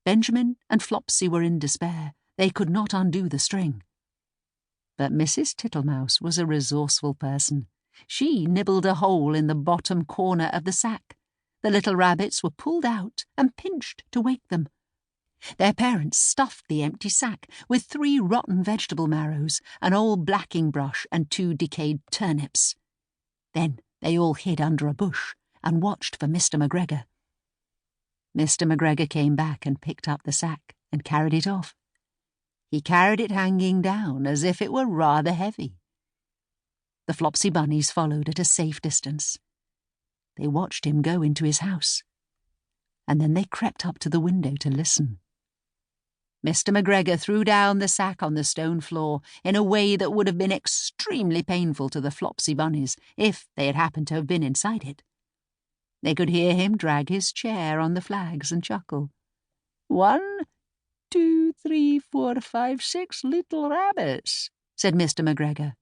Benjamin and Flopsy were in despair. They could not undo the string. But Mrs. Tittlemouse was a resourceful person. She nibbled a hole in the bottom corner of the sack. The little rabbits were pulled out and pinched to wake them. Their parents stuffed the empty sack with 3 rotten vegetable marrows, an old blacking brush and 2 decayed turnips. Then they all hid under a bush and watched for Mr. McGregor. Mr. McGregor came back and picked up the sack and carried it off. He carried it hanging down as if it were rather heavy. The Flopsy Bunnies followed at a safe distance. They watched him go into his house, and then they crept up to the window to listen. Mr. McGregor threw down the sack on the stone floor in a way that would have been extremely painful to the Flopsy Bunnies if they had happened to have been inside it. They could hear him drag his chair on the flags and chuckle. 1, 2, 3, 4, 5, 6 little rabbits, said Mr. McGregor.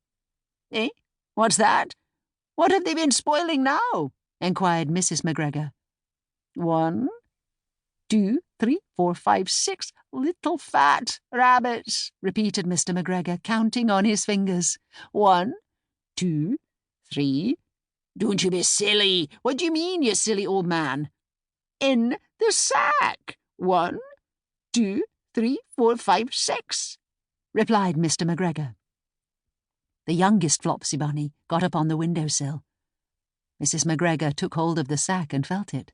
Eh? What's that? What have they been spoiling now? Enquired Mrs. McGregor. 1, 2, 3, 4, 5, 6 little fat rabbits, repeated Mr. McGregor, counting on his fingers. 1, 2, 3. Don't you be silly. What do you mean, you silly old man? In the sack. 1, 2, 3, 4, 5, 6, replied Mr. McGregor. The youngest Flopsy Bunny got up on the windowsill. Mrs. McGregor took hold of the sack and felt it.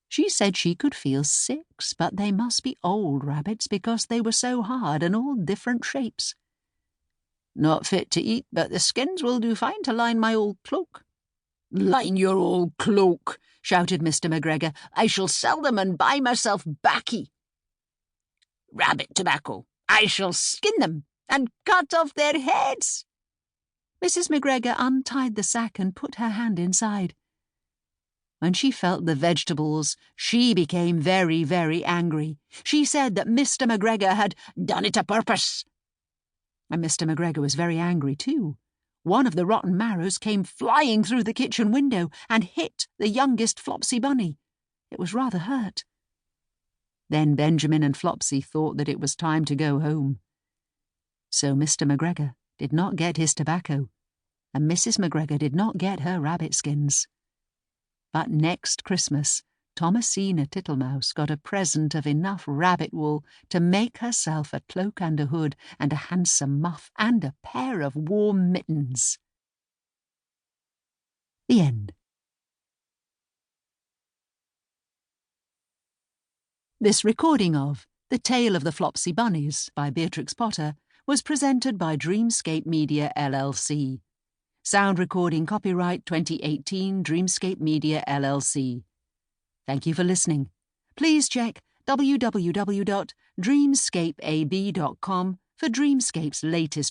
She said she could feel 6, but they must be old rabbits because they were so hard and all different shapes. Not fit to eat, but the skins will do fine to line my old cloak. Line your old cloak, shouted Mr. McGregor. I shall sell them and buy myself baccy. Rabbit tobacco. I shall skin them and cut off their heads. Mrs. McGregor untied the sack and put her hand inside. When she felt the vegetables, she became very, very angry. She said that Mr. McGregor had done it a purpose. And Mr. McGregor was very angry too. One of the rotten marrows came flying through the kitchen window and hit the youngest Flopsy Bunny. It was rather hurt. Then Benjamin and Flopsy thought that it was time to go home. So Mr. McGregor did not get his tobacco, and Mrs. McGregor did not get her rabbit skins. But next Christmas, Thomasina Tittlemouse got a present of enough rabbit wool to make herself a cloak and a hood and a handsome muff and a pair of warm mittens. The end. This recording of The Tale of the Flopsy Bunnies by Beatrix Potter was presented by Dreamscape Media LLC. Sound recording copyright 2018 Dreamscape Media LLC. Thank you for listening. Please check www.dreamscapeab.com for Dreamscape's latest